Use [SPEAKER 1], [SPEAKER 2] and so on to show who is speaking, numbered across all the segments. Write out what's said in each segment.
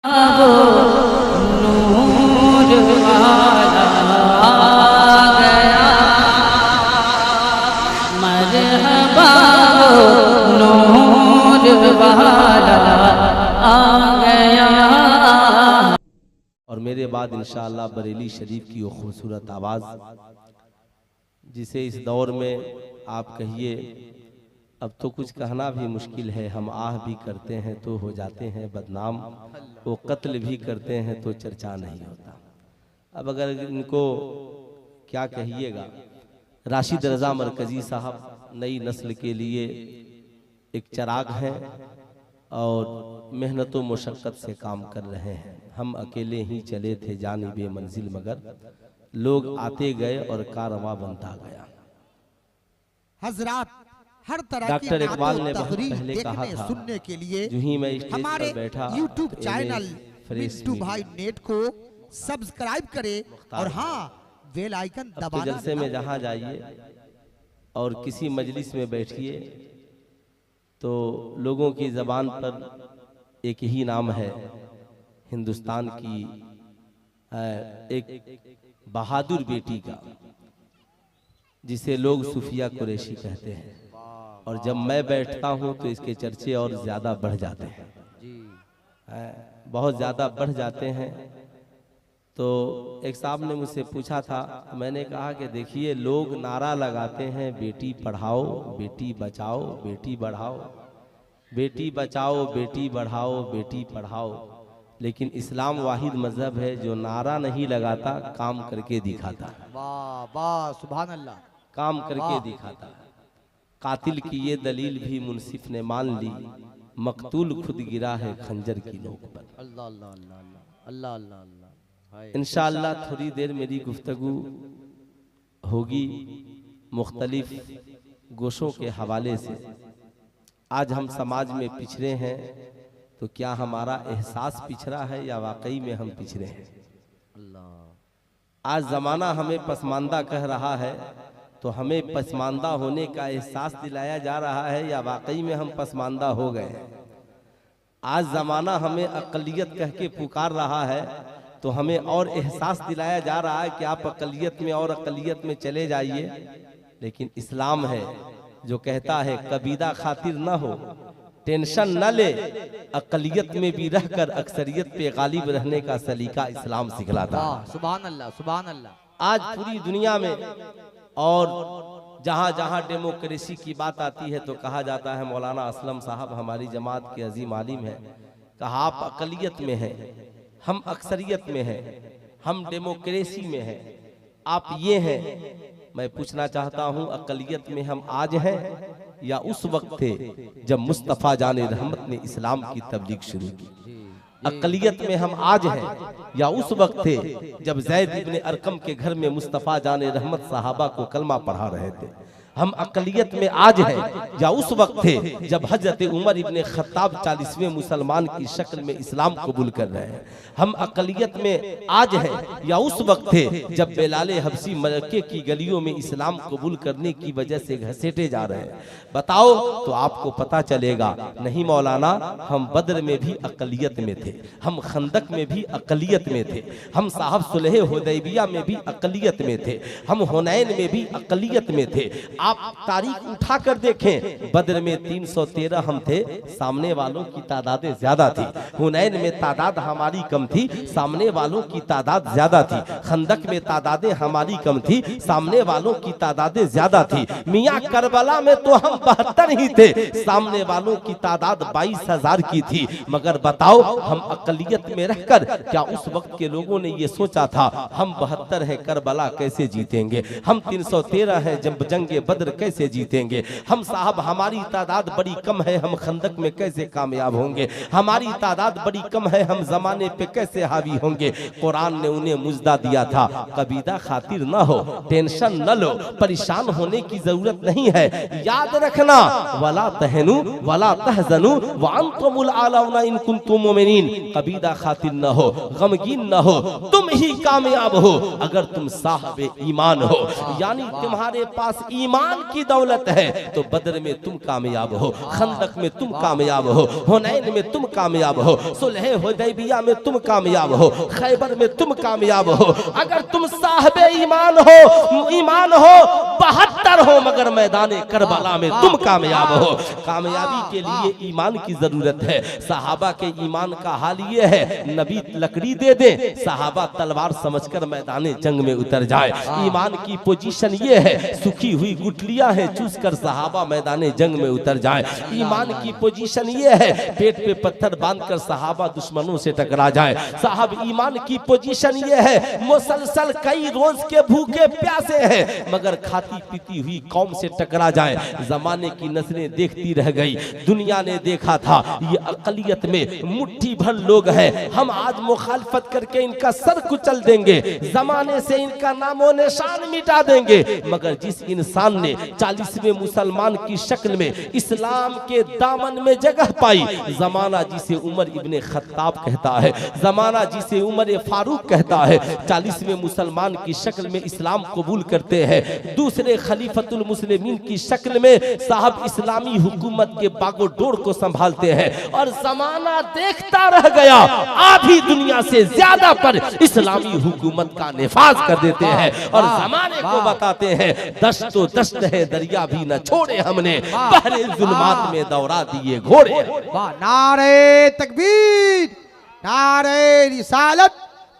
[SPEAKER 1] नूर वाला आ गया, मरहबा नूर वाला आ गया।
[SPEAKER 2] और मेरे बाद इंशाअल्लाह बरेली शरीफ की वो खूबसूरत आवाज़, जिसे इस दौर में आप कहिए अब तो कुछ कहना भी मुश्किल है, हम आह भी करते हैं तो हो जाते हैं बदनाम, वो कत्ल भी करते हैं तो चर्चा नहीं होता। अब अगर इनको क्या कहिएगा, राशिद रज़ा मरकज़ी साहब नई नस्ल के लिए एक चिराग हैं और मेहनत व मुशक्क़त से काम कर रहे हैं। हम अकेले ही चले थे जानिबे मंजिल, मगर लोग आते गए और कारवां बनता गया।
[SPEAKER 3] हजरात हर तरह
[SPEAKER 2] डॉक्टर
[SPEAKER 3] की
[SPEAKER 2] इकबाल ने बहुत
[SPEAKER 3] तकरीर
[SPEAKER 2] पहले कहा
[SPEAKER 3] देखने
[SPEAKER 2] था,
[SPEAKER 3] सुनने के लिए
[SPEAKER 2] जो ही मैं स्टेज
[SPEAKER 3] हमारे
[SPEAKER 2] पर बैठा
[SPEAKER 3] YouTube
[SPEAKER 2] तो
[SPEAKER 3] चैनल
[SPEAKER 2] फ्रेश
[SPEAKER 3] मिंटू भाई नेट को सब्सक्राइब करें और हाँ बेल आइकन
[SPEAKER 2] अब तो
[SPEAKER 3] दबाना।
[SPEAKER 2] जलसे में जहाँ जाइए और किसी मजलिस में बैठिए तो लोगों की ज़बान पर एक ही नाम है, हिंदुस्तान की एक बहादुर बेटी का, जिसे लोग सूफिया कुरैशी कहते हैं। और जब मैं बैठता हूं तो इसके चर्चे और ज़्यादा बढ़ जाते हैं, बहुत ज़्यादा बढ़ जाते हैं। तो एक साहब ने मुझसे पूछा था, मैंने कहा कि देखिए लोग नारा लगाते हैं बेटी पढ़ाओ बेटी बचाओ बेटी बढ़ाओ, बेटी बचाओ बेटी बढ़ाओ बेटी पढ़ाओ, लेकिन इस्लाम वाहिद मजहब है जो नारा नहीं लगाता, काम करके दिखाता है।
[SPEAKER 3] वाह वाह सुभान अल्लाह।
[SPEAKER 2] काम करके दिखाता है। कातिल की ये दलील भी मुंसिफ ने मान ली, मकतूल खुद गिरा है खंजर की नोक पर।
[SPEAKER 3] अल्लाह अल्लाह अल्लाह अल्लाह अल्लाह अल्लाह।
[SPEAKER 2] इंशाअल्लाह थोड़ी देर मेरी गुफ्तगू होगी मुख्तलिफ गोशों के हवाले से। आज हम समाज में पिछड़े हैं तो क्या हमारा एहसास पिछड़ा है या वाकई में हम पिछड़े हैं? आज ज़माना हमें पसमानदा कह रहा है तो हमें पसमानदा होने का एहसास दिलाया जा रहा है या वाकई में हम पसमानदा हो गए हैं? आज ज़माना हमें अक़लियत कह के पुकार रहा है तो हमें और एहसास दिलाया जा रहा है कि आप अक़लियत में और अक़लियत में चले जाइए। लेकिन इस्लाम है जो कहता है कबीदा खातिर न हो, टेंशन न ले, अक़लियत में भी रहकर अक्सरियत पे गालिब रहने का सलीका इस्लाम सिखलाता है।
[SPEAKER 3] सुभान अल्लाह सुभान अल्लाह।
[SPEAKER 2] आज पूरी दुनिया में और जहाँ जहाँ डेमोक्रेसी की बात आती है तो कहा जाता है, मौलाना असलम साहब हमारी जमात के अजीम आलिम है, कहा आप अक़लियत में हैं, हम अक्सरियत में हैं, हम डेमोक्रेसी में हैं, आप ये हैं। मैं पूछना चाहता हूँ अक़लियत में हम आज हैं या उस वक्त थे जब मुस्तफ़ा जाने रहमत ने इस्लाम की तबलीग शुरू की? अक़लियत में हम आज हैं या उस वक्त थे जब ज़ैद इब्ने अरकम के घर में मुस्तफ़ा जाने रहमत सहाबा को कलमा पढ़ा रहे थे? हम अक़लियत में आज हैं या उस वक्त थे जब हजरत उमर इब्ने खत्ताब 40वें मुसलमान की शक्ल में इस्लाम कबूल कर रहे हैं? हम अक़लियत में आज हैं या उस वक्त थे जब बेलाले हबसी मक्के की गलियों में इस्लाम कबूल करने की वजह से घसीटे जा रहे हैं? बताओ तो आपको पता चलेगा। नहीं मौलाना, हम बद्र में भी अक़लियत में थे, हम खंदक में भी अक़लियत में थे, हम साहब सुलह हुदैबिया में भी अक़लियत में थे, हम हुनैन में भी अक़लियत में थे। आप तारीख उठा कर देखें, बद्र में 313 हम थे, सामने वालों की तादादें ज्यादा थी। हुनैन में तादाद हमारी कम थी, सामने वालों की तादाद ज्यादा थी। खंदक में तादादें हमारी कम थी, सामने वालों की तादादें ज्यादा थी। मियां करबला में तो हम 72 ही थे, सामने वालों की तादाद 22,000 की थी। मगर बताओ हम अक़लियत में रहकर क्या उस वक्त के लोगों ने ये सोचा था हम 72 हैं, करबला कैसे जीतेंगे? हम 313 हैं, जब जंगे बद्र कैसे जीतेंगे? हम साहब हमारी तादाद बड़ी कम है, हम खंदक में कैसे कामयाब होंगे? हमारी तादाद बड़ी कम है, हम जमाने पे कैसे हावी होंगे? कुरान ने उन्हें मुजदा दिया था, कबीदा खातिर न हो, टेंशन न लो, परेशान होने की जरूरत नहीं है। याद रखना, वला तहनु वला तहजनु व अंतुमुल आलाउना इन कुंतुम मोमिनीन। कबीदा खातिर न हो, गमगीन न हो, तुम ही कामयाब हो अगर तुम साहिब ईमान हो। यानी तुम्हारे पास ईमान ईमान की दौलत है तो बदर में तुम कामयाब हो, खंदक में तुम कामयाब हो, हुनैन में तुम कामयाब हो, सुलह हुदैबिया में तुम कामयाब हो, खैबर में तुम कामयाब हो। अगर तुम साहबे ईमान हो 72 हो मगर मैदान करबला में तुम कामयाब हो। कामयाबी के लिए ईमान की जरूरत है। सहाबा के ईमान का हाल ये है, नबी लकड़ी दे दे, सहाबा तलवार समझकर मैदान जंग में उतर जाए। ईमान की पोजीशन ये है, सुखी हुई गुठलियां हैं चूस कर सहाबा मैदान जंग में उतर जाए। ईमान की पोजीशन ये है, पेट पे पत्थर बांधकर सहाबा दुश्मनों से टकरा जाए। साहब ईमान की पोजीशन ये है, मुसलसल कई रोज के भूखे प्यासे हैं मगर खाती पीती हुई कौम से टकरा जाए। जमाने की नस्लें देखती रह गई, दुनिया ने देखा था ये अकलियत में मुट्ठी भर लोग हैं, हम आज मुखालफत करके इनका सर कुचल देंगे, जमाने से इनका नामो निशान मिटा देंगे। मगर जिस इंसान ने 40वें मुसलमान की शक्ल में इस्लाम के दामन में जगह पाई, जमाना जिसे उमर इब्ने खत्ताब कहता है, जमाना जिसे उमर फारूक कहता है, 40वें मुसलमान की शक्ल में इस्लाम कबूल करते हैं, दूसरे खलीफतुल मुस्लिमीन की शक्ल में साहब इस्लामी हुकूमत के बागोडोर को संभालते हैं और जमाना देखता रह गया, आधी दुनिया से ज्यादा पर इस्लामी हुकूमत का निफाज कर देते हैं और जमाने को बताते हैं दस्तो दस्त है दरिया भी न छोड़े हमने, बहरे जुल्मात में दौड़ा दिए घोड़े।
[SPEAKER 3] नारे तकबीर, नारे रिसालत,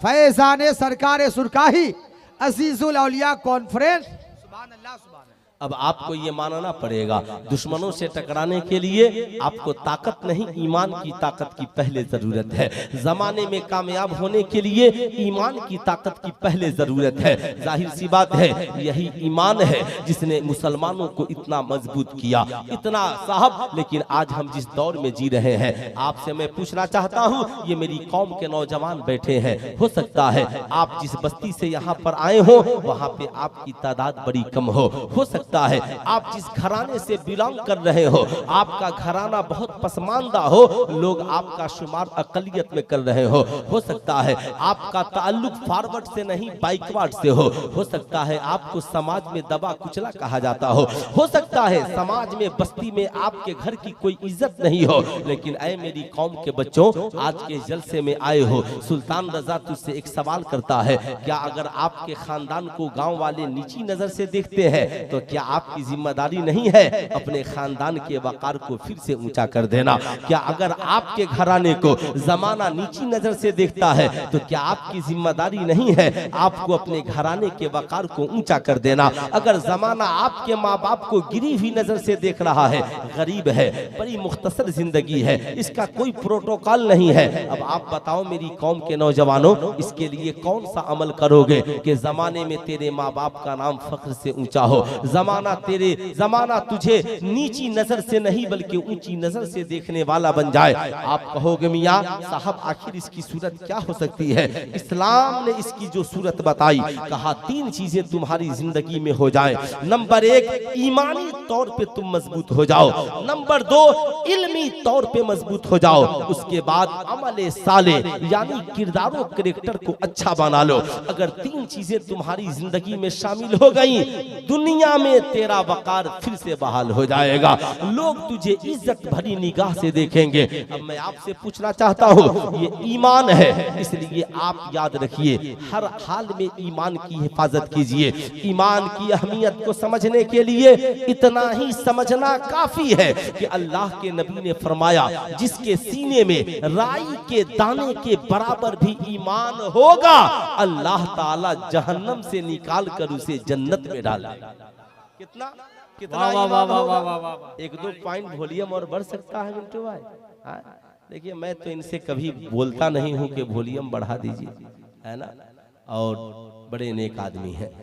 [SPEAKER 3] फैजाने सरकार सुरकाही, अजीजुल औलिया कॉन्फ्रेंस। सुभान अल्लाह, सुभान अल्लाह।
[SPEAKER 2] अब आपको ये मानना पड़ेगा, दुश्मनों से टकराने के लिए आपको ताकत नहीं, ईमान की ताकत की पहले जरूरत है। जमाने में कामयाब होने के लिए ईमान की ताकत की पहले जरूरत है। जाहिर सी बात है, यही ईमान है जिसने मुसलमानों को इतना मजबूत किया, इतना साहब। लेकिन आज हम जिस दौर में जी रहे हैं, आपसे मैं पूछना चाहता हूँ, ये मेरी कौम के नौजवान बैठे हैं, हो सकता है आप जिस बस्ती से यहाँ पर आए हो वहाँ पे आपकी तादाद बड़ी कम हो सकता है आप जिस घराने से बिलोंग कर रहे हो आपका घराना बहुत पसमानदा हो, लोग आपका शुमार अकलियत में कर रहे हो सकता है आपका ताल्लुक फॉरवर्ड से नहीं बैकवर्ड से हो सकता है आपको समाज में दबा कुचला कहा जाता हो सकता है समाज में बस्ती में आपके घर की कोई इज्जत नहीं हो। लेकिन ऐ मेरी कौम के बच्चों, आज के जलसे में आए हो, सुल्तान रजा तुझसे एक सवाल करता है, क्या अगर आपके खानदान को गांव वाले नीची नजर से देखते हैं तो क्या आपकी जिम्मेदारी नहीं है अपने खानदान के वकार को फिर से ऊंचा कर देना? क्या अगर आपके घराने को जमाना नीची नजर से देखता है तो क्या आपकी जिम्मेदारी नहीं है आपको अपने घराने के वकार को ऊंचा कर देना? अगर जमाना आपके माँ बाप को गिरी हुई नजर से देख रहा है, गरीब है, बड़ी मुख्तसर जिंदगी है, इसका कोई प्रोटोकॉल नहीं है, अब आप बताओ मेरी कौम के नौजवानों, इसके लिए कौन सा अमल करोगे कि जमाने में तेरे माँ बाप का नाम फख्र से ऊंचा हो, जमाना तुझे नीची नजर से नहीं बल्कि ऊंची नजर से देखने वाला बन जाए? आप कहोगे मियां साहब आखिर इसकी सूरत क्या हो सकती है? इस्लाम ने इसकी जो सूरत बताई, कहा तीन चीजें तुम्हारी जिंदगी में हो जाए। नंबर एक, ईमानी तौर पे तुम मजबूत हो जाओ। नंबर दो, इल्मी तौर पे मजबूत हो जाओ। उसके बाद अमले साले यानी किरदारों कैरेक्टर को अच्छा बना लो। अगर तीन चीजें तुम्हारी जिंदगी में शामिल हो गई, दुनिया में तेरा वकार फिर से बहाल हो जाएगा, लोग तुझे इज्जत भरी निगाह से देखेंगे। अब मैं आपसे पूछना चाहता हूँ, ये ईमान है, इसलिए आप याद रखिए हर हाल में ईमान की हिफाजत कीजिए। ईमान की अहमियत को समझने के लिए इतना ही समझना काफी है कि अल्लाह के नबी ने फरमाया, जिसके सीने में राई के दाने के बराबर भी ईमान होगा, अल्लाह ताला जहन्नम से निकाल कर उसे जन्नत में डालेगा। कितना ईमान होगा? एक दो पॉइंट वॉल्यूम और बढ़ सकता है मिंटू भाई। देखिए मैं तो इनसे कभी बोलता नहीं हूँ कि वॉल्यूम बढ़ा दीजिए, है ना, और बड़े नेक आदमी है।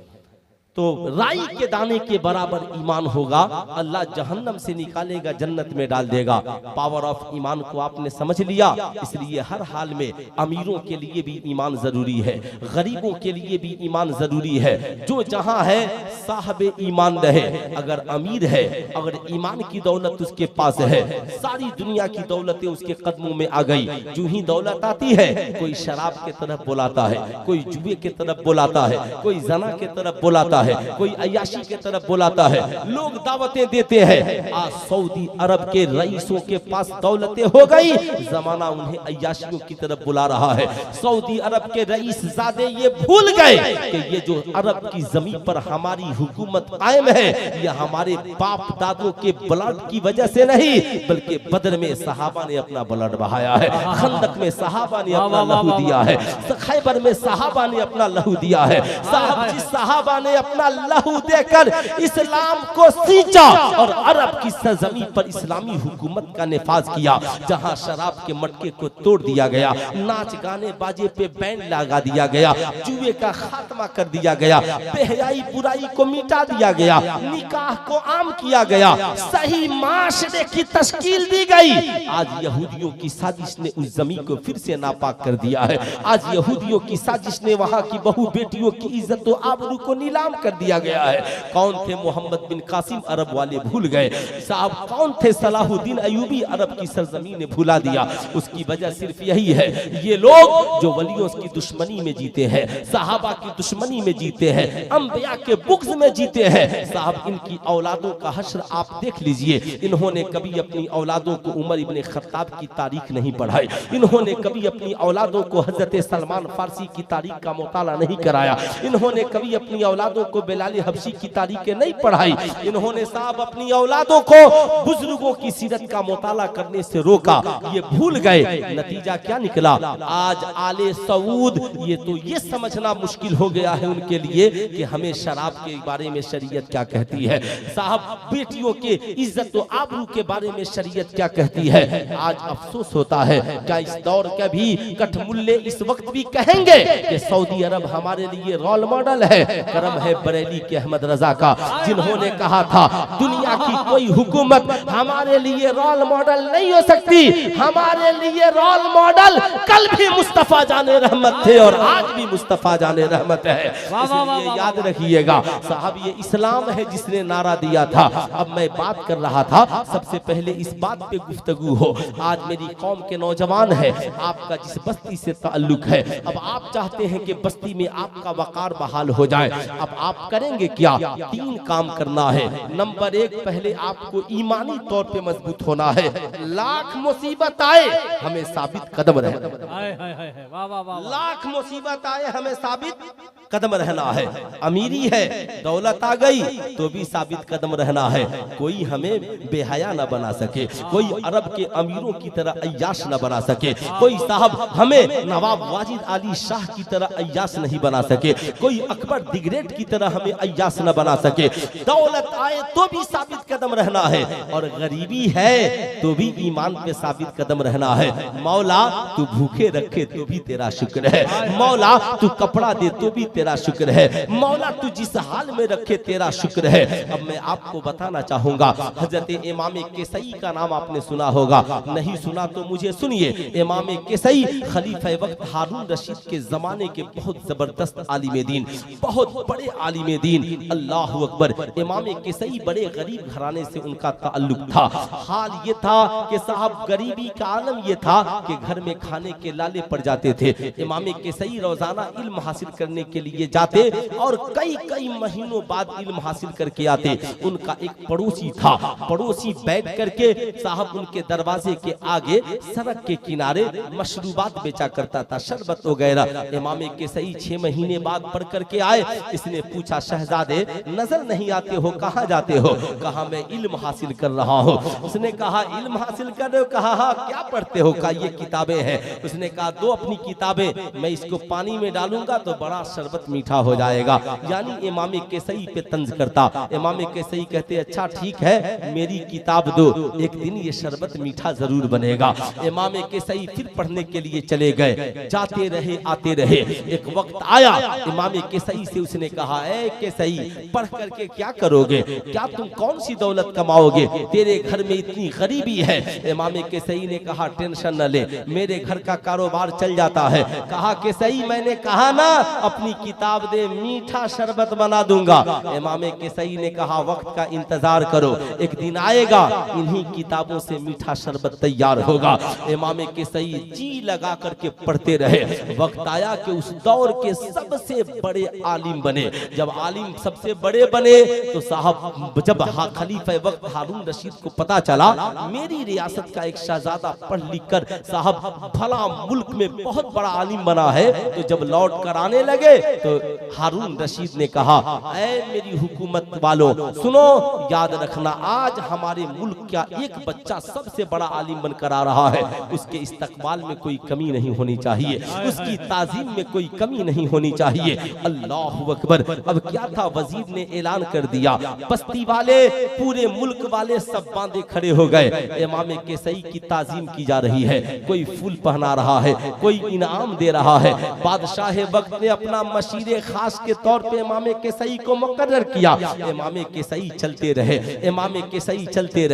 [SPEAKER 2] तो राई के दाने के बराबर ईमान होगा, अल्लाह जहन्नम से निकालेगा, जन्नत में डाल देगा। पावर ऑफ ईमान को आपने समझ लिया, इसलिए हर हाल में अमीरों के लिए भी ईमान जरूरी है, गरीबों के लिए भी ईमान जरूरी है। जो जहां है साहब ईमान रहे। अगर अमीर है, अगर ईमान की दौलत उसके पास है, सारी दुनिया की दौलतें उसके कदमों में आ गई। जो ही दौलत आती है, कोई शराब के तरफ बुलाता है, कोई जुए के तरफ बुलाता है, कोई जना के तरफ बुलाता है, कोई अय्याशी के तरफ बुलाता है, लोग दावतें देते हैं। आज सऊदी अरब के रईसों के पास दौलतें हो गई, जमाना उन्हें अय्याशियों की तरफ बुला रहा है। सऊदी अरब के रईस ज़ादे ये भूल गए कि ये जो अरब की जमीन पर हमारी हुकूमत कायम है, ये हमारे बाप दादों के ब्लड की वजह से नहीं, बल्कि बदर में सहाबा ने अपना ब्लड बहाया है, खंदक में सहाबा ने अपना लहू दिया है, खैबर में सहाबा ने अपना लहू दिया है। साहब जिस सहाबा ने अपना लहू देकर इस्लाम को सींचा और अरब की सरजमीन पर इस्लामी हुकूमत का निफाज किया, जहां शराब के मटके को तोड़ दिया गया, नाच गाने बाजे पे बैंड लगा दिया गया, जुए का खात्मा कर दिया गया, बेहयाई बुराई को मिटा दिया गया, निकाह को आम किया गया, सही माशरे की तश्कील दी गई। आज यहूदियों की साजिश ने उस जमीन को फिर से नापाक कर दिया है। आज यहूदियों की साजिश ने वहां की बहु बेटियों की इज्जत और आबरू को नीलाम कर दिया गया है। कौन थे मोहम्मद बिन कासिम, अरब वाले भूल गए। साहब कौन थे सलाहुद्दीन अयूबी, अरब की सरजमीन ने भुला दिया। उसकी वजह सिर्फ यही है, ये लोग जो वलियों की दुश्मनी में जीते हैं, सहाबा की दुश्मनी में जीते हैं, अंबिया के बुग़्ज़ में जीते हैं। साहब इनकी औलादों का हश्र आप देख लीजिए। इन्होंने कभी अपनी औलादों को उमर इब्न खत्ताब की तारीख नहीं पढ़ाई, इन्होंने कभी अपनी औलादों को हजरत सलमान फारसी की तारीख का मुताला नहीं कराया, इन्होंने कभी अपनी औलादों को बिलाल हबशी की तारीखें नहीं पढ़ाई, इन्होंने साहब अपनी औलादों को बुजुर्गों की सीरत का मुताला करने से रोका। ये भूल गए, नतीजा क्या निकला? आज आले सऊद ये समझना मुश्किल हो गया है उनके लिए कि हमें शराब के बारे में शरीयत क्या कहती है, साहब बेटियों के इज्जत और आबरू के बारे में शरीयत क्या कहती है। आज अफसोस होता है, क्या इस दौर के भी कठमुल्ले इस वक्त भी कहेंगे कि सऊदी अरब हमारे लिए रोल मॉडल है? करम है बरेली के अहमद रजा का, जिन्होंने कहा था दुनिया की कोई हुकूमत हमारे लिए रोल मॉडल नहीं हो सकती, हमारे लिए रोल मॉडल कल भी मुस्तफा जाने रहमत थे और आज भी मुस्तफा जाने रहमत है। इसलिए याद रखिएगा साहब, ये इस्लाम है जिसने नारा दिया था। अब मैं बात कर रहा था, सबसे पहले इस बात पे गुफ्तगू हो। आज मेरी कौम के नौजवान है, आपका जिस बस्ती से ताल्लुक है, अब आप चाहते हैं कि बस्ती में आपका वकार बहाल हो जाए। अब आप करेंगे क्या? 3 काम करना है। नंबर 1, पहले आपको ईमानी तौर पे मजबूत होना है। लाख मुसीबत आए हमें साबित कदम रहना, लाख मुसीबत आए हमें साबित कदम रहना है। अमीरी है, दौलत आ गई तो भी साबित कदम रहना है। कोई हमें बेहया न बना सके, कोई अरब के अमीरों की तरह अय्याश न बना सके, कोई साहब हमें नवाब वाजिद अली शाह की तरह अय्याश नहीं बना सके, कोई अकबर द ग्रेट की तरह हमें अय्याश न बना सके। दौलत आए तो भी साबित कदम रहना है और गरीबी है तो भी ईमान पे साबित कदम रहना है। मौला तू भूखे रखे तो भी तेरा शुक्र है, मौला तू कपड़ा दे तो भी तेरा शुक्र है, मौला तू जिस हाल में रखे तेरा शुक्र है। अब मैं आपको बताना चाहूंगा, हजरत इमाम केसई का नाम आपने सुना होगा, नहीं सुना तो मुझे सुनिए। इमाम केसई खलीफा वक्त हारून रशीद के जमाने के बहुत जबरदस्त आलिम दीन, बहुत बड़े आलिम दीन। अल्लाह अकबर। इमाम केसई बड़े गरीब घराने से उनका ताल्लुक था। हाल ये था कि साहब गरीबी का आलम ये था कि घर में खाने के लाले पड़ जाते थे। इमाम केसई रोजाना इल्म हासिल करने के लिए जाते और कई कई महीनों बाद इल्म हासिल करके आते। उनका एक पड़ोसी था, पड़ोसी बैठ करके साहब उनके दरवाजे के आगे सड़क के किनारे मशरूबात बेचा करता था, शरबत वगैरह। इमाम केसई 6 महीने बाद पढ़ करके आए। इसने पूछा, शहजादे नजर नहीं आते हो, कहाँ जाते हो? कहा मैं इल्म हासिल कर रहा हूँ। उसने कहा इल्म हासिल कर रहे हो? कहा हाँ। क्या पढ़ते हो? कहा ये किताबें हैं। उसने कहा दो अपनी किताबें, मैं इसको पानी में डालूंगा तो बड़ा शरबत मीठा हो जाएगा। यानी इमाम केसई पे तंज करता। इमाम केसई कहते अच्छा ठीक है, मेरी किताब दो, एक दिन ये शरबत मीठा जरूर बनेगा। इमाम केसई फिर पढ़ने के लिए चले गए, जाते रहे आते रहे। एक वक्त आया, इमाम केसई से उसने कहा, ए केसई पढ़ करके क्या करोगे? क्या तुम कौन सी दौलत कमाओगे? तेरे घर में इतनी गरीबी है। इमाम केसई ने कहा टेंशन न ले, मेरे घर का कारोबार चल जाता है। कहा केसई मैंने कहा ना अपनी किताब दे, मीठा शरबत बना दूंगा। इमाम किसई ने कहा वक्त का इंतजार करो, एक दिन आएगा इन्हीं किताबों से मीठा शरबत तैयार होगा। इमाम किसई जी लगा करके पढ़ते रहे। वक्त आया कि उस दौर के सबसे बड़े आलिम बने। जब आलिम सबसे बड़े बने तो साहब जब खलीफा वक्त हारून रशीद को पता चला मेरी रियासत का एक शहजादा पढ़ लिख कर साहब भला मुल्क में बहुत बड़ा आलिम बना है, तो जब लौट कर आने लगे तो हारून रशीद ने कहा ऐ मेरी हुकूमत वालों सुनो, याद रखना आज हमारे मुल्क का एक बच्चा सबसे बड़ा आलिम बनकर आ रहा है, उसके इस्तकबाल में कोई कमी नहीं होनी चाहिए, उसकी ताजीम में कोई कमी नहीं होनी चाहिए। अल्लाहु अकबर। अब क्या था, वजीर ने ऐलान कर दिया, बस्ती वाले पूरे मुल्क वाले सब बांधे खड़े हो गए। इमाम किसई की ताजीम की जा रही है, कोई फूल पहना रहा है, कोई इनाम दे रहा है। बादशाह वक्त ने अपना मशीरे खास के तौर पे इमाम किसई को मुकर्रर किया। इमाम किसई चलते रहे, इमाम किसई चलते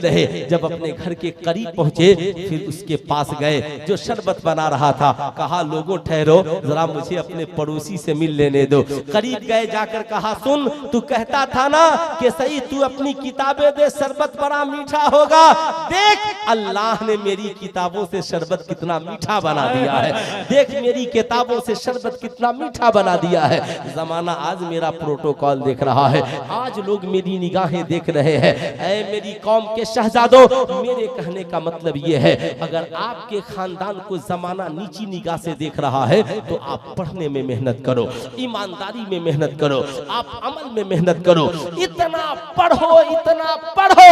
[SPEAKER 2] रहे। जब अपने घर के करीब पहुंचे फिर उसके पास गए जो शरबत बना रहा था। कहा लोगों ठहरो, जरा मुझे अपने पड़ोसी से मिल लेने दो। करीब गए, जाकर कहा सुन, तू कहता था ना कि सही तू अपनी किताबें दे, शरबत बड़ा मीठा होगा। देख अल्लाह ने मेरी किताबों से शरबत कितना मीठा बना दिया है, देख मेरी किताबों से शरबत कितना मीठा बना दिया है। जमाना आज मेरा प्रोटोकॉल देख रहा है, आज लोग मेरी निगाहें देख रहे हैं। ऐ मेरी कौम के शहजादों, मेरे कहने का मतलब ये है अगर आपके खानदान को जमाना नीची निगाह से देख रहा है तो आप पढ़ने में मेहनत करो, ईमानदारी में मेहनत करो, आप अमल में मेहनत करो। इतना पढ़ो,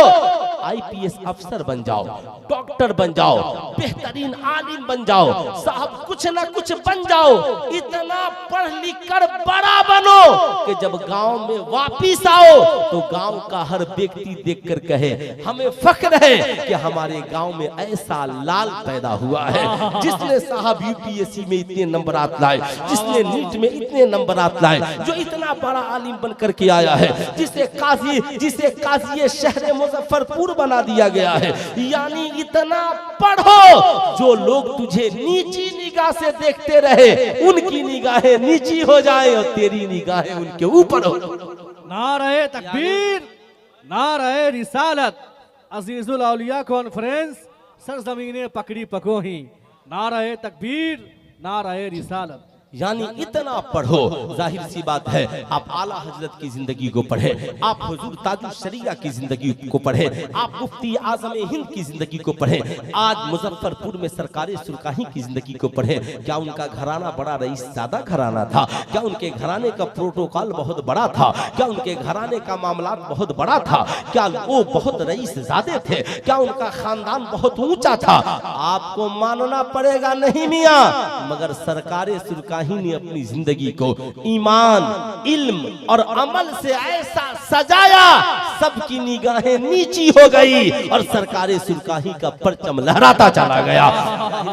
[SPEAKER 2] आईपीएस अफसर बन जाओ, डॉक्टर बन जाओ, बेहतरीन आलिम बन जाओ, साहब कुछ ना कुछ बन जाओ। इतना पढ़ लिख कर बड़ा बनो कि जब गांव में वापिस आओ तो गांव का हर व्यक्ति देखकर कहे हमें फख्र है कि हमारे गांव में ऐसा लाल पैदा हुआ है जिसने साहब यूपीएससी में इतने नंबरात लाए, जिसने नीट में इतने नंबरात लाए, जो इतना बड़ा आलिम बन करके आया है, जिसे काजी शहर मुजफ्फरपुर बना दिया गया है। यानी इतना पढ़ो जो लोग तुझे नीची निगाह से देखते रहे उनकी निगाहें नीची हो जाए और तेरी निगाहें उनके ऊपर हो।
[SPEAKER 4] नारे तकबीर, नारे रिसालत, अजीजुल औलिया कॉन्फ्रेंस, सरजमीने पकड़ी पकोही। नारे तकबीर, नारे रिसालत।
[SPEAKER 2] यानी इतना पढ़ो। जाहिर सी बात है आप आला हजरत की जिंदगी को पढ़े, आप हुजूर ताजुल शरिया की जिंदगी को पढ़े, आप मुफ्ती आजम हिंद की जिंदगी को पढ़े, आज मुजफ्फरपुर में सरकारे सुरकाही की जिंदगी को पढ़े। क्या उनका घराना बड़ा रईस ज़्यादा घराना था? क्या उनके घराने का प्रोटोकॉल बहुत बड़ा था? क्या उनके घराने का मामला बहुत बड़ा था? क्या वो बहुत रईस ज़्यादा थे? क्या उनका खानदान बहुत ऊंचा था? आपको मानना पड़ेगा नहीं मियाँ, मगर सरकारे सुरकाही ने अपनी जिंदगी को ईमान, इल्म और अमल से ऐसा सजाया सबकी निगाहें नीची हो गई और सरकारे सुरकाही का परचम लहराता चला गया।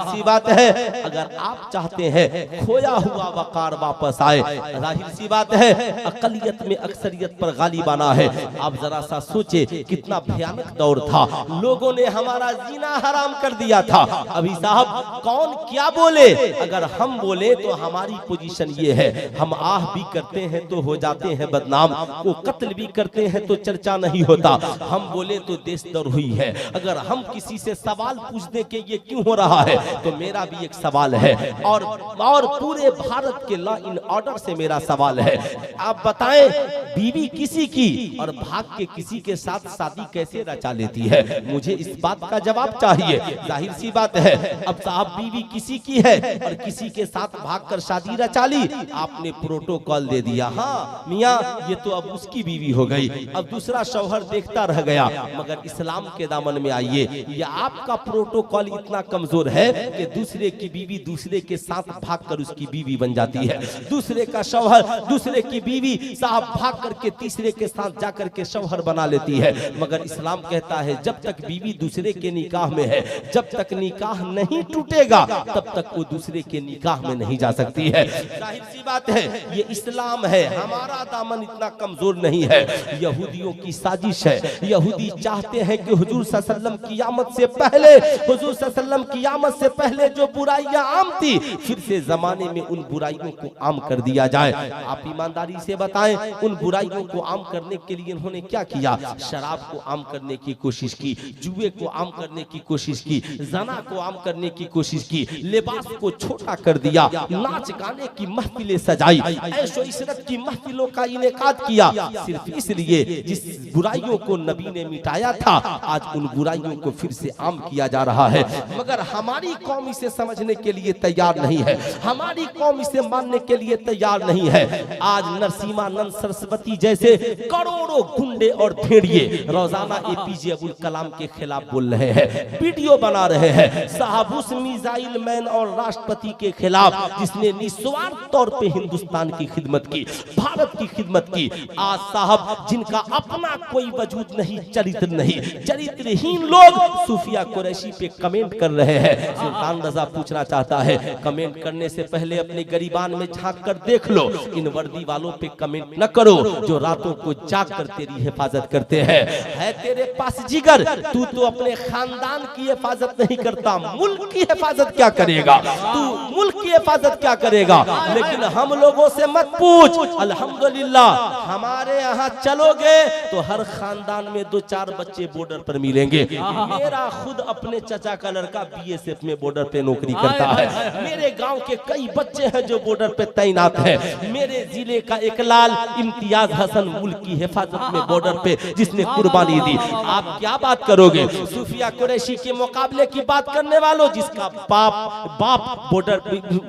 [SPEAKER 2] सी बात है अगर आप चाहते हैं खोया हुआ वकार वापस आए, जाहिर सी बात है अकलियत में अक्सरियत पर गालिब आना है। आप जरा सा सोचे कितना भयानक दौर था, लोगों ने हमारा जीना हराम कर दिया था। अभी साहब कौन क्या बोले, अगर हम बोले तो हमारी पोजीशन ये है, हम आह भी करते हैं तो हो जाते हैं बदनाम, वो कत्ल भी करते हैं तो चर्चा नहीं होता। हम बोले तो देशद्रोही है। अगर हम किसी से सवाल पूछ दे कि ये क्यों हो रहा है तो मेरा भी एक सवाल है और पूरे भारत के लॉ इन ऑर्डर से मेरा सवाल है। आप बताएं बीवी किसी की और भाग के किसी के साथ शादी कैसे रचा लेती है? मुझे इस बात का जवाब चाहिए। जाहिर सी बात है अब साहब बीवी किसी की है और किसी के साथ भागकर शादी रचा ली, आपने प्रोटोकॉल दे दिया, हाँ मियाँ ये तो अब उसकी बीवी हो गई, अब दूसरा शौहर देखता रह गया। मगर इस्लाम के दामन में आइए, ये आपका प्रोटोकॉल इतना कमजोर है कि दूसरे की बीवी दूसरे के साथ भागकर उसकी बीवी बन जाती है, दूसरे का शौहर दूसरे की बीवी साहब भाग करके तीसरे के साथ जाकर के शौहर बना लेती है। मगर इस्लाम कहता है जब तक बीवी दूसरे के निकाह में है, जब तक निकाह नहीं टूटेगा तब तक वो दूसरे के निकाह में नहीं जा सकती। सकती है। जाहिर सी बात है ये इस्लाम है, हमारा दामन इतना कमजोर नहीं है। यहूदियों की साजिश है। यहूदी चाहते हैं कि हुजूर सल्लल्लाहु अलैहि वसल्लम की आमद से पहले, हुजूर सल्लल्लाहु अलैहि वसल्लम की आमद से पहले जो बुराइयां आम थी, फिर से जमाने में उन बुराइयों को आम कर दिया जाए। आप ईमानदारी से बताएं, उन बुराइयों को आम करने के लिए इन्होंने क्या किया? शराब को आम करने की कोशिश की, जुए को आम करने की कोशिश की, जना को आम करने की कोशिश की, लिबास को छोटा कर दिया, नाच गाने की महफिलें सजाई, ऐशो इशरत की महफिलों का इनेकाद किया, सिर्फ इसलिए जिस बुराइयों को नबी ने मिटाया था, आज उन बुराइयों को फिर से आम किया जा रहा है। मगर हमारी कौम इसे समझने के लिए तैयार नहीं है, हमारी कौम इसे मानने के लिए तैयार नहीं है। आज नरसिम्हानंद सरस्वती जैसे करोड़ों गुंडे और भेड़िए रोजाना एपीजे अब्दुल कलाम के खिलाफ बोल रहे हैं, वीडियो बना रहे हैं। साहब उस मिसाइल मैन और राष्ट्रपति के खिलाफ जिसने निस्वार्थ तौर पे हिंदुस्तान की खिदमत की, भारत की खिदमत की, आज साहब जिनका अपना कोई वजूद नहीं, चरित्र नहीं, चरित्रहीन लोग सूफिया कुरैशी पे कमेंट कर रहे हैं। सुल्तान रजा पूछना चाहता है, कमेंट करने से पहले अपने गरीबान में झांक कर देख लो। इन वर्दी वालों पे कमेंट न करो जो रातों को जाग कर तेरी हिफाजत करते हैं। है तेरे पास जिगर, तू तो अपने खानदान की हिफाजत नहीं करता, मुल्क की हिफाजत क्या करेगा? तू मुल्क की हिफाजत क्या करेगा? लेकिन हम लोगों से मत पूछ। अल्हम्दुलिल्लाह हमारे यहाँ चलोगे तो हर खानदान में 2-4 बच्चे बॉर्डर पर मिलेंगे। मेरा खुद अपने चचा का लड़का बीएसएफ में बॉर्डर पे नौकरी करता है। मेरे गांव के कई बच्चे हैं जो बॉर्डर पे तैनात हैं। मेरे जिले का एक लाल इम्तियाज हसन मुल्क की हिफाजत में बॉर्डर पे जिसने कुर्बानी दी। आप क्या बात करोगे सूफिया कुरैशी के मुकाबले की बात करने वालों, जिसका बाप बॉर्डर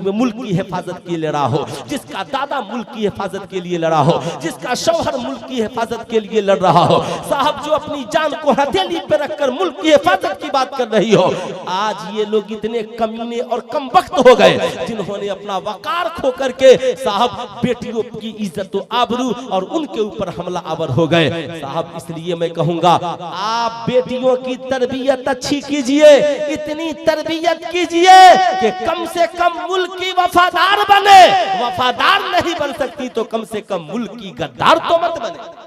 [SPEAKER 2] मुल्क की हिफाजत के लिए लड़ा हो, जिसका दादा मुल्क की हिफाजत के लिए लड़ा हो, जिसका शौहर मुल्क की हिफाजत के लिए लड़ रहा हो, साहब जो अपनी जान को हथेली पे रखकर मुल्क की हिफाजत की बात कर रही हो। आज ये लोग इतने कमीने और कमबख्त हो गए जिन्होंने अपना वकार खो करके साहब बेटियों की इज्जत व आबरू और उनके ऊपर हमला आवर हो गए। साहब इसलिए मैं कहूंगा आप बेटियों की तरबियत अच्छी कीजिए, इतनी तरबियत कीजिए कि कम से कम मुल्क की वफादार बने। वफादार नहीं बन सकती तो कम से कम मुल्क की गद्दार तो मत बने,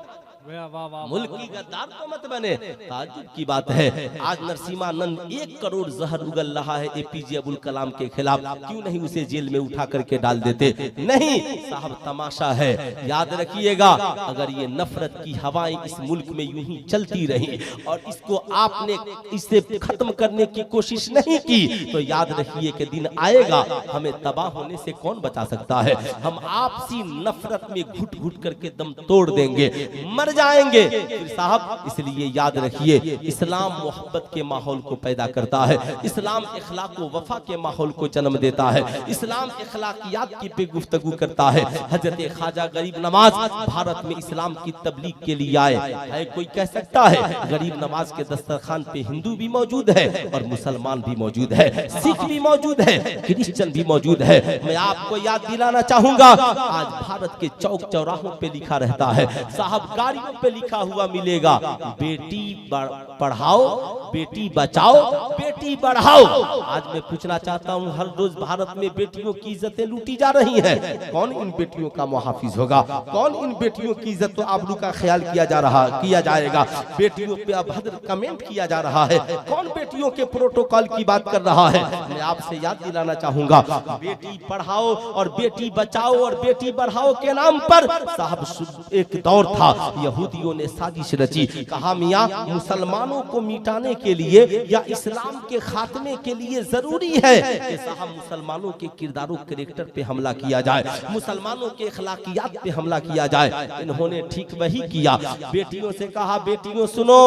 [SPEAKER 2] मुल्क की गद्दार तो मत बने। ताज्जुब की बात है आज नरसिम्हानंद 1 करोड़ जहर उगल रहा है एपीजे अब्दुल कलाम के खिलाफ, क्यों नहीं उसे जेल में उठा करके डाल देते? नहीं साहब तमाशा है। याद रखिएगा अगर ये नफरत की हवाएं इस मुल्क में यूं ही चलती रही और इसको आपने इसे खत्म करने की कोशिश नहीं की तो याद रखिए कि दिन आएगा हमें तबाह होने से कौन बचा सकता है। हम आपसी नफरत में घुट घुट करके दम तोड़ देंगे, मर जाएंगे फिर साहब। इसलिए याद रखिए इस्लाम मोहब्बत के माहौल को पैदा करता है, इस्लाम इखलाक व वफा के माहौल को जन्म देता है, इस्लाम इखलाकियात की पे गुफ्तगू करता है। हजरत ख्वाजा गरीब नवाज भारत में इस्लाम की तबलीग के लिए आए है। कोई कह सकता है गरीब नवाज के दस्तरखान पे हिंदू भी मौजूद है और मुसलमान भी मौजूद है, सिख भी मौजूद है, क्रिश्चियन भी मौजूद है। मैं आपको याद दिलाना चाहूंगा आज भारत के चौक चौराहों पे लिखा रहता है साहब, गाड़ियों पे लिखा हुआ मिलेगा बेटी पढ़ाओ बेटी बचाओ बेटी बढ़ाओ। आज मैं पूछना चाहता हूँ हर रोज भारत में बेटियों की इज्जतें लूटी जा रही हैं, कौन इन बेटियों का मुहाफिज होगा? कौन इन बेटियों की इज्जत व आबरू का ख्याल किया जाएगा? बेटियों पे अभद्र कमेंट किया जा रहा है, कौन बेटियों के प्रोटोकॉल की बात कर रहा है? मैं आपसे याद दिलाना चाहूंगा बेटी पढ़ाओ और बेटी बचाओ और बेटी बढ़ाओ के नाम पर साहब एक दौर था यहूदियों ने साजिश रची, कहा मियां मुसलमानों को मिटाने के लिए या इस्लाम के खात्मे के लिए जरूरी है कि साहब मुसलमानों के किरदारों कैरेक्टर पे हमला किया जाए, मुसलमानों के अखलाकियात पे हमला किया जाए। इन्होंने ठीक वही किया, बेटियों से कहा बेटियों सुनो,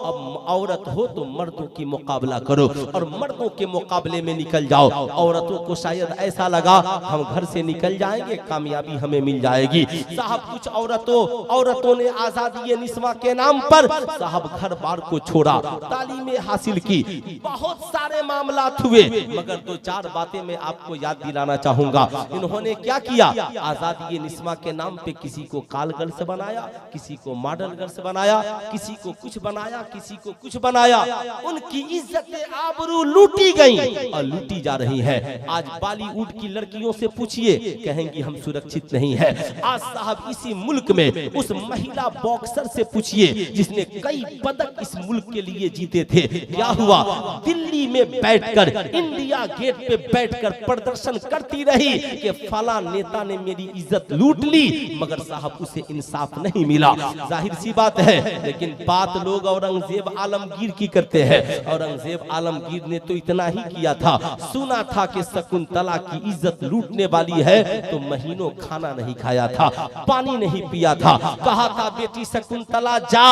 [SPEAKER 2] अब औरत हो तो मर्दों की मुकाबला करो और मर्दों के मुकाबले में निकल जाओ। औरतों को शायद ऐसा लगा हम घर से निकल जाएंगे कामयाबी हमें मिल जाएगी। साहब कुछ औरतों ने आज आजादी निस्वा के नाम पर साहब घर बार को छोड़ा, तालीमें हासिल की, बहुत सारे मामलात हुए, मगर दो चार बातें मैं आपको याद दिलाना चाहूंगा। इन्होंने क्या किया? आजादी निस्वा के नाम पे किसी को काल गर्ल्स बनाया, किसी को मॉडल गर्ल्स बनाया, किसी को कुछ बनाया, किसी को कुछ बनाया। उनकी इज्जत आबरू लूटी गई और लूटी जा रही है। आज बॉलीवुड की लड़कियों से पूछिए, कहेंगी हम सुरक्षित नहीं है। आज साहब इसी मुल्क में उस महिला बॉक्सर से पूछिए जिसने कई पदक इस मुल्क के लिए जीते थे, क्या हुआ? दिल्ली में बैठकर, इंडिया गेट पे बैठकर प्रदर्शन करती रही कि फला नेता ने मेरी इज्जत लूट ली, मगर साहब उसे इंसाफ नहीं मिला। जाहिर सी बात है, लेकिन बात लोग औरंगजेब आलमगीर की करते हैं। औरंगजेब आलमगीर ने तो इतना ही किया था, सुना था कि शकुंतला की इज्जत लूटने वाली है तो महीनों खाना नहीं खाया था, पानी नहीं पिया था। कहा था बेटी शकुंतला जा,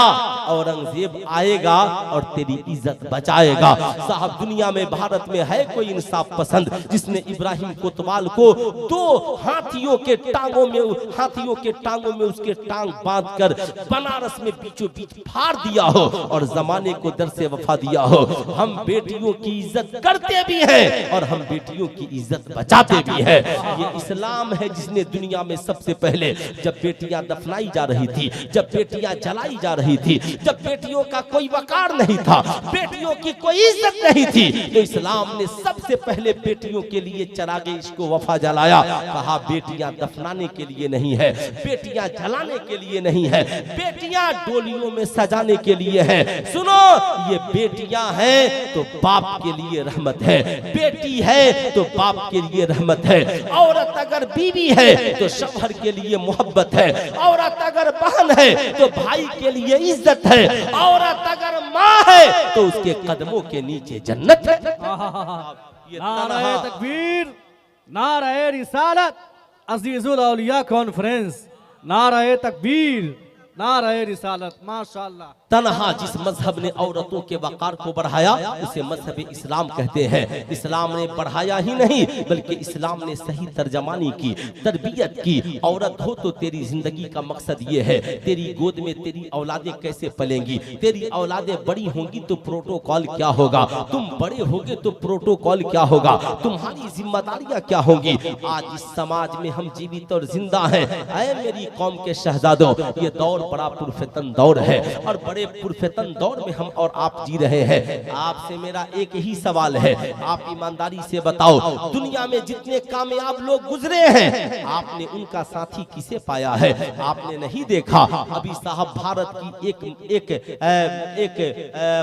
[SPEAKER 2] औरंगजेब आएगा और तेरी इज्जत बचाएगा। साहब दुनिया में, भारत में है कोई इंसाफ पसंद जिसने इब्राहिम कोतवाल को दो हाथियों के टांगों में उसके टांग बांधकर बनारस में बीचों बीच फाड़ दिया हो और जमाने को दर से वफा दिया हो? हम बेटियों की इज्जत करते भी हैं और हम बेटियों की इज्जत बचाते भी हैं। ये इस्लाम है जिसने दुनिया में सबसे पहले, जब बेटियां दफनाई जा रही थी, जब बेटियां जलाई जा रही थी, जब बेटियों का कोई वकार नहीं था, बेटियों की कोई इज्जत नहीं थी, तो इस्लाम ने सबसे पहले बेटियों के लिए चरागे इश्क वफा जलाया। कहा बेटियां दफनाने के लिए नहीं है, बेटियां जलाने के लिए नहीं है, बेटियां डोलियों में सजाने के लिए है। सुनो, ये बेटियां हैं तो बाप के लिए रहमत है, बेटी है तो बाप के लिए रहमत है। औरत अगर बीवी है तो शौहर के लिए मोहब्बत है, औरत अगर बहन है तो भाई के लिए इज्जत है, औरत अगर माँ है तो उसके कदमों के नीचे जन्नत है। ये
[SPEAKER 4] नारे तकबीर, नारे रिसालत, अजीजुल औलिया कॉन्फ्रेंस, नारे तकबीर, नारे रिसालत, माशाअल्लाह।
[SPEAKER 2] तन्हा जिस मजहब ने औरतों के वकार को बढ़ाया उसे मजहब इस्लाम कहते हैं। इस्लाम ने बढ़ाया ही नहीं बल्कि इस्लाम ने सही तर्जमानी की, तरबियत की। औरत हो तो तेरी जिंदगी का मकसद ये है, तेरी गोद में तेरी औलादें कैसे पलेंगी, तेरी औलादें बड़ी होंगी तो प्रोटोकॉल क्या होगा, तुम बड़े होगे तो प्रोटोकॉल क्या होगा, तुम्हारी जिम्मेदारियां क्या होंगी। आज इस समाज में हम जीवित और जिंदा हैं। ऐ मेरी कौम के शहजादों, ये दौर बड़ा पुरफितन दौर है और बड़े पुरफितन दौर में हम और आप जी रहे हैं। आपसे मेरा एक ही सवाल है, आप ईमानदारी से बताओ, दुनिया में जितने कामयाब लोग गुजरे हैं आपने उनका साथी किसे पाया है? आपने नहीं देखा। अभी साहब भारत की एक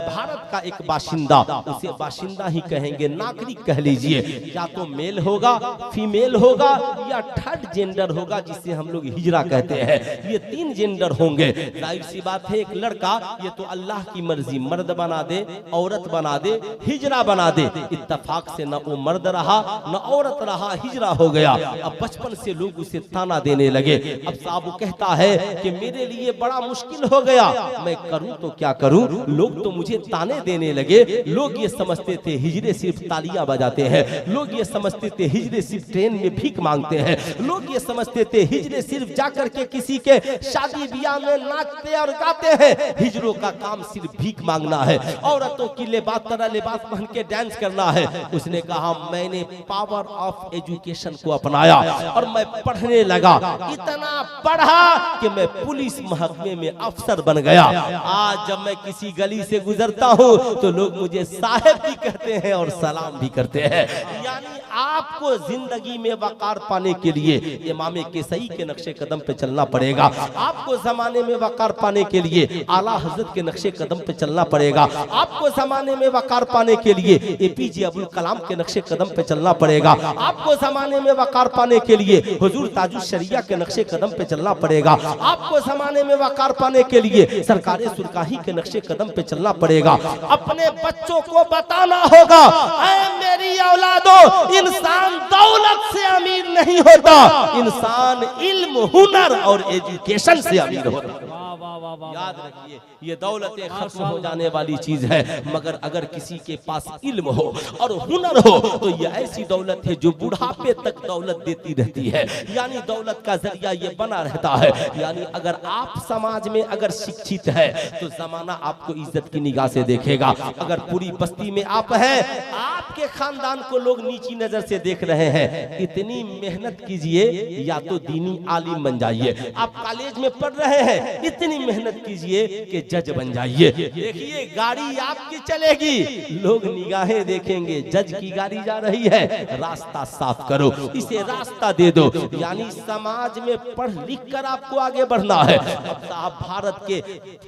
[SPEAKER 2] भारत का एक बाशिंदा, उसे बाशिंदा ही कहेंगे, नागरिक कह लीजिए, या तो मेल होगा, फीमेल होगा या थर्ड जेंडर होगा जिसे हम लोग हिजरा कहते हैं। ये तीन जेंडर होंगे। जाहिर सी बात है, एक लड़का ये तो अल्लाह की मर्जी, मर्द बना दे, औरत बना दे, हिजरा बना दे। इत्तफाक से न वो मर्द रहा न औरत रहा, हिजरा हो गया। अब बचपन से लोग उसे ताना देने लगे। अब साहब वो कहता है कि मेरे लिए बड़ा मुश्किल हो गया, मैं करूं तो क्या करूं, लोग तो मुझे ताने देने लगे। लोग ये समझते थे हिजरे सिर्फ तालियां बजाते हैं, लोग ये समझते थे हिजरे सिर्फ ट्रेन में भीख मांगते हैं, लोग ये समझते थे हिजरे सिर्फ जाकर के किसी के शादी ब्याह में नाचते और गाते हैं। हिजरों का काम सिर्फ भीख मांगना है, औरतों की लिबास तरह लिबास पहन के डांस करना है। उसने कहा मैंने पावर ऑफ एजुकेशन को अपनाया और मैं पढ़ने लगा, इतना पढ़ा कि मैं पुलिस महकमे में अफसर बन गया। आज जब मैं किसी गली से गुजरता हूँ तो लोग मुझे साहब भी कहते हैं और सलाम भी करते हैं। यानी आपको जिंदगी में वकार पाने के लिए इमाम केसई के नक्शे कदम पे चलना पड़ेगा। आपको जमाने में वकार पाने के लिए आला हजरत के नक्शे कदम पे चलना पड़ेगा। आपको जमाने में वकार पाने के लिए एपीजे अब्दुल कलाम के नक्शे कदम पे चलना पड़ेगा। आपको जमाने में वकार पाने के लिए हुजूर ताजुल शरिया के नक्शे कदम पे चलना पड़ेगा। आपको जमाने में वकार पाने के लिए सरकारे सुरकाही के नक्शे कदम पे चलना पड़ेगा। अपने बच्चों को बताना होगा, ऐ मेरी औलादो, इंसान दौलत से अमीर नहीं होता, इंसान इल्म, हुनर और एजुकेशन से अमीर होता। याद रखिए, ये दौलतें खत्म हो जाने वाली चीज है, मगर अगर किसी के पास इल्म हो और हुनर हो तो ये ऐसी दौलत है जो बुढ़ापे तक दौलत देती रहती है। यानी दौलत का जरिया ये बना रहता है। यानी अगर आप समाज में अगर शिक्षित है तो जमाना आपको इज्जत की निगाह से देखेगा। अगर पूरी बस्ती में आप हैं, आपके खानदान को लोग नीची नजर से देख रहे हैं, इतनी मेहनत कीजिए या तो दीनी आलिम बन जाइए। आप कॉलेज में पढ़ रहे हैं, इतनी मेहनत कीजिए कि जज बन जाइए। देखिए गाड़ी आपकी चलेगी, लोग निगाहें देखेंगे, जज की गाड़ी जा रही है, रास्ता साफ करो, इसे रास्ता दे दो। यानी समाज में पढ़ लिख कर आपको आगे बढ़ना है। अब साहब भारत के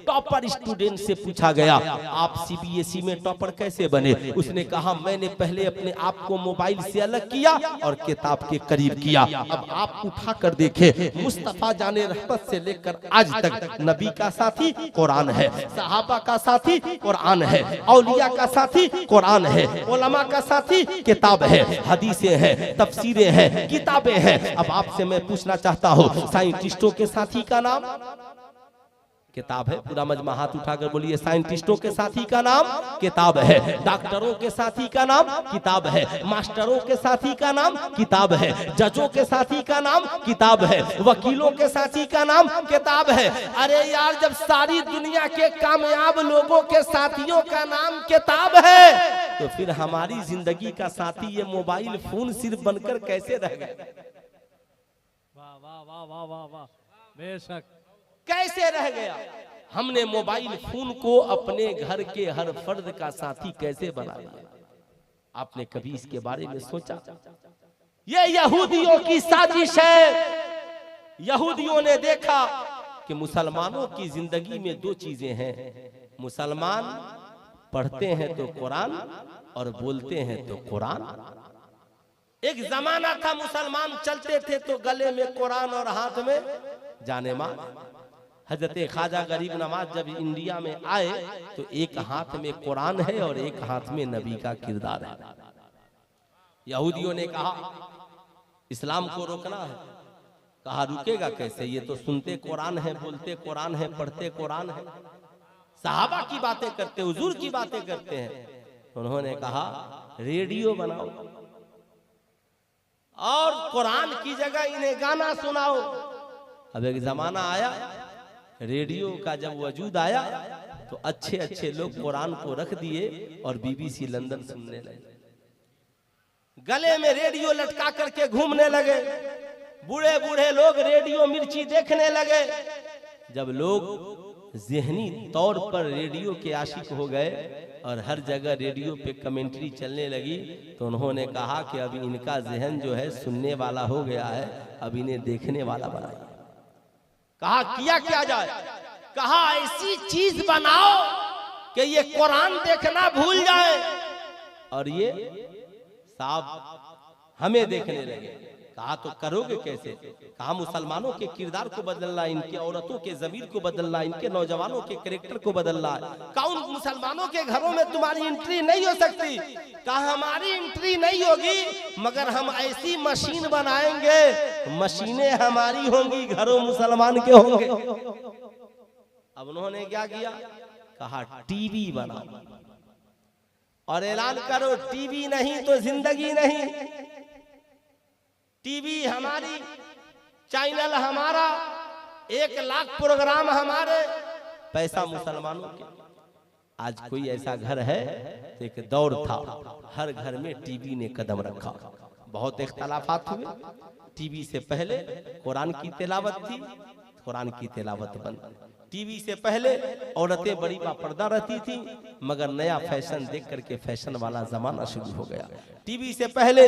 [SPEAKER 2] टॉपर स्टूडेंट से पूछा गया, आप सीबीएसई में टॉपर कैसे बने? उसने कहा, मैंने पहले अपने आप को मोबाइल से अलग किया और किताब के करीब किया। अब आप उठा कर देखे, मुस्तफा जाने रहमत से लेकर आज तक नबी का साथी कुरान है, सहाबा का साथी कुरान है, औलिया का साथी कुरान है, उलमा का साथी किताब है, हदीसें हैं, तफसीरें हैं, किताबें हैं। अब आपसे मैं पूछना चाहता हूँ, साइंटिस्टों के साथी का नाम किताब है। पूरा मजमा हाथ उठाकर बोलिए, साइंटिस्टों के साथी का नाम किताब है, डॉक्टरों के साथी का नाम किताब है, मास्टरों के साथी का नाम किताब है, जजों के साथी का नाम किताब है, वकीलों के साथी का नाम किताब है। अरे यार, जब सारी दुनिया के कामयाब लोगों के साथियों का नाम किताब है तो फिर हमारी जिंदगी का साथी ये मोबाइल फोन सिर्फ बनकर कैसे रह गए?
[SPEAKER 4] वाह वाह वाह वाह वाह वाह, बेशक
[SPEAKER 2] कैसे रह गया? हमने मोबाइल फोन को अपने घर के हर फर्द का साथी कैसे बना लिया? आपने कभी इसके बारे में सोचा? ये यहूदियों की साजिश है। यहूदियों ने देखा कि मुसलमानों की जिंदगी में दो चीजें हैं, मुसलमान पढ़ते हैं तो कुरान और बोलते हैं तो कुरान। एक जमाना था मुसलमान चलते थे तो गले में कुरान और हाथ में जानेमान। हजरत ख्वाजा गरीब नवाज जब इंडिया में आए तो एक हाथ में कुरान है और एक हाथ में नबी का किरदार है। यहूदियों ने कहा इस्लाम को रोकना है। कहा रुकेगा कैसे, ये तो सुनते कुरान है, बोलते कुरान है, पढ़ते कुरान है, सहाबा की बातें करते, हुजूर की बातें करते हैं। उन्होंने कहा रेडियो बनाओ और कुरान की जगह इन्हें गाना सुनाओ। अब एक जमाना आया, रेडियो का जब वजूद आया तो अच्छे अच्छे लोग कुरान को रख दिए और बीबीसी लंदन सुनने लगे, गले में रेडियो लटका करके घूमने लगे। बूढ़े बूढ़े लोग रेडियो मिर्ची देखने लगे। जब लोग ज़हनी तौर पर रेडियो के आशिक हो गए और हर जगह रेडियो पे कमेंट्री चलने लगी तो उन्होंने कहा कि अभी इनका जहन जो है सुनने वाला हो गया है, अब इन्हें देखने वाला बनाइए। कहा किया क्या जाए? कहा ऐसी चीज बनाओ कि ये कुरान देखना भूल जाए और ये साहब हमें देखने लगे। कहा तो करोगे कैसे? कहा मुसलमानों के किरदार को बदलना, इनके औरतों के ज़मीर को बदलना, इनके नौजवानों के कैरेक्टर को बदलना। कहा उन मुसलमानों के घरों में तुम्हारी एंट्री नहीं हो सकती। कहा हमारी एंट्री नहीं होगी, मगर हम ऐसी मशीन बनाएंगे, मशीनें हमारी होंगी, घरों मुसलमान के होंगे। अब उन्होंने क्या किया? कहा टीवी बनाओ और ऐलान करो टीवी नहीं तो जिंदगी नहीं। टीवी हमारी, चैनल हमारा, 1 लाख प्रोग्राम हमारे, पैसा मुसलमानों के। आज कोई ऐसा घर है, तो एक दौर था हर घर में टीवी ने कदम रखा। बहुत इख्तलाफात हुए। टीवी से पहले कुरान की तिलावत थी, कुरान की तिलावत बंद। टीवी से पहले औरतें बड़ी पर्दा रहती थी, मगर नया फैशन देख करके फैशन वाला जमाना शुरू हो गया। टीवी से पहले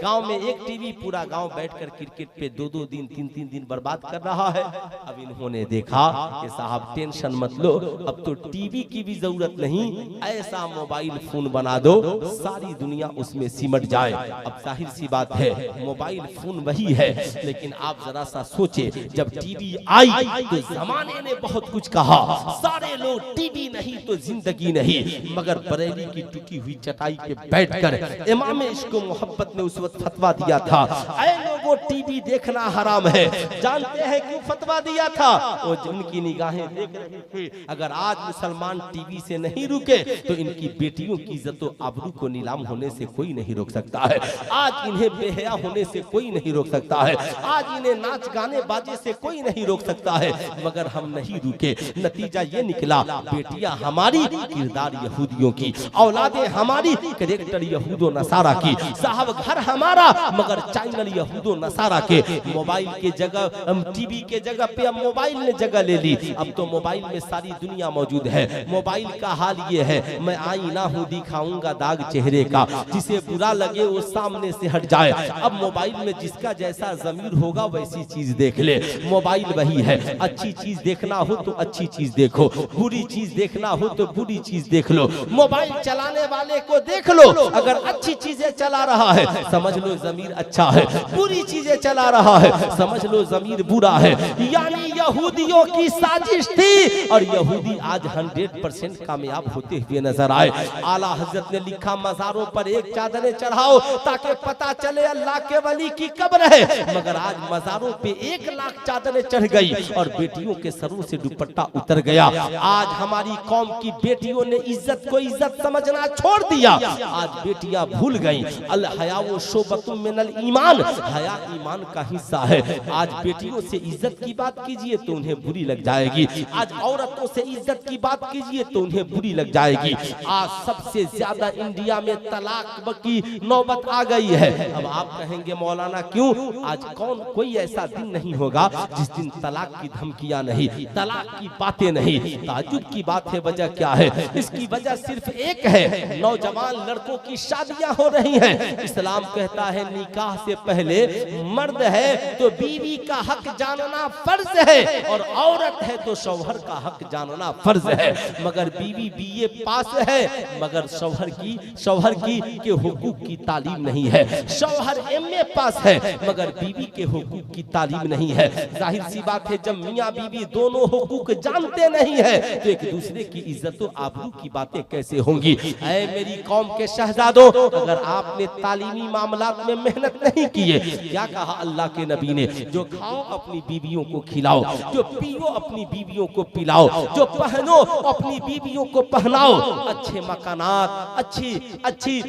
[SPEAKER 2] गांव में एक टीवी पूरा गांव बैठकर क्रिकेट पे 2-2 दिन 3-3 दिन बर्बाद कर रहा है। अब इन्होंने देखा कि साहब टेंशन मत लो, अब तो टीवी की भी जरूरत नहीं, ऐसा मोबाइल फोन बना दो सारी दुनिया उसमें सिमट जाए। अब जाहिर सी बात है मोबाइल फोन वही है, लेकिन आप जरा सा सोचे जब टीवी आई तो जमाने ने बहुत कुछ कहा, सारे लोग टीवी नहीं तो जिंदगी नहीं, मगर बरेली की टूटी हुई चटाई पे बैठकर इमाम इश्क मोहब्बत ने उस वक्त फतवा दिया था, ऐ लोगों टीवी देखना हराम है। जानते हैं क्यों फतवा दिया था? वो जिनकी निगाहें देख रही थी। अगर आज मुसलमान टीवी से नहीं रुके तो इनकी बेटियों की इज्जत व आबरू को नीलाम होने से कोई नहीं रोक सकता है। आज इन्हें बेहया होने से कोई नहीं रोक सकता है। आज इन्हें नाच गाने बाजे से कोई नहीं रोक सकता है। मगर हम नहीं रुके। नतीजा ये निकला, बेटियां हमारी किरदार यहूदियों की, औलादे हमारी कैरेक्टर यहूदो नसारा की। साहब घर हमारा मगर चैनल यहूदो नसारा के। मोबाइल के जगह टीवी के जगह पे अब मोबाइल ने जगह ले ली। अब तो मोबाइल में सारी दुनिया मौजूद है। मोबाइल का हाल ये है, मैं आईना हूँ दिखाऊंगा दाग चेहरे का, जिसे बुरा लगे वो सामने से हट जाए। अब मोबाइल में जिसका जैसा ज़मीर होगा वैसी चीज देख ले। मोबाइल वही है, अच्छी चीज देखना हो तो अच्छी चीज देखो, बुरी चीज देखना हो तो बुरी चीज देख लो। मोबाइल चलाने वाले को देख लो, अगर अच्छी चीजें चला रहा है समझ लो ज़मीर अच्छा है, बुरी चीजें चला रहा है समझ लो ज़मीर बुरा है। यानी यहूदियों की साजिश थी और यहूदी आज 100% कामयाब होते हुए नजर आए। आला हजरत ने लिखा, मज़ारों पर एक चादरें चढ़ाओ ताकि पता चले अल्लाह के वली की कब्र है। मगर आज मज़ारों पे 1 लाख चादरें चढ़ गई और बेटियों के सरों से दुपट्टा उतर गया। आज हमारी कौम की बेटियों ने इज्जत को इज्जत समझना छोड़ दिया। आज बेटियां भूल गई अल हया व शोबतुम मिनल ईमान, हया ईमान का हिस्सा है। आज बेटियों से इज्जत की बात कीजिए तो उन्हें बुरी लग जाएगी। आज औरतों से इज्जत की बात कीजिए तो उन्हें बुरी लग जाएगी। आज सबसे ज्यादा इंडिया में तलाक की नौबत आ गई है। अब आप कहेंगे मौलाना क्यों? आज कोई ऐसा दिन नहीं होगा जिस दिन तलाक की धमकियां नहीं, तलाक की बातें नहीं। ताज्जुब की बात है, वजह क्या है? इसकी वजह सिर्फ एक है, नौजवान लड़कों की शादियां हो रही हैं। इस्लाम कहता है निकाह से पहले मर्द है तो बीवी का हक जानना फर्ज है और औरत है तो शौहर का हक जानना फर्ज है। मगर बीवी बीए पास है मगर शौहर की के हुकूक की तालीम नहीं है। शौहर एमए पास है मगर बीवी के हुकूक की तालीम नहीं है। जाहिर सी बात है, जब मियाँ बीवी दोनों हुकूक जानते नहीं है तो एक दूसरे की इज्जत और आबरू की बातें कैसे होंगी? ऐ मेरी कौम के शहजादों, अगर आपने तालीमी मामलात में मेहनत नहीं किए, क्या कहा अल्लाह के नबी ने? जो खाओ अपनी बीवियों को खिलाओ, जो पियो अपनी बीवियों को पिलाओ, जो पहनो अपनी बीवियों को पहनाओ, अच्छे मकानात, अच्छी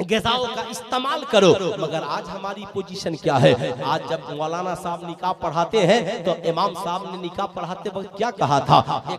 [SPEAKER 2] ग़िज़ाओं का इस्तेमाल करो। मगर आज हमारी पोजीशन क्या है? आज जब मौलाना साहब निकाह पढ़ाते हैं तो इमाम साहब ने निकाह पढ़ाते वक्त क्या कहा था?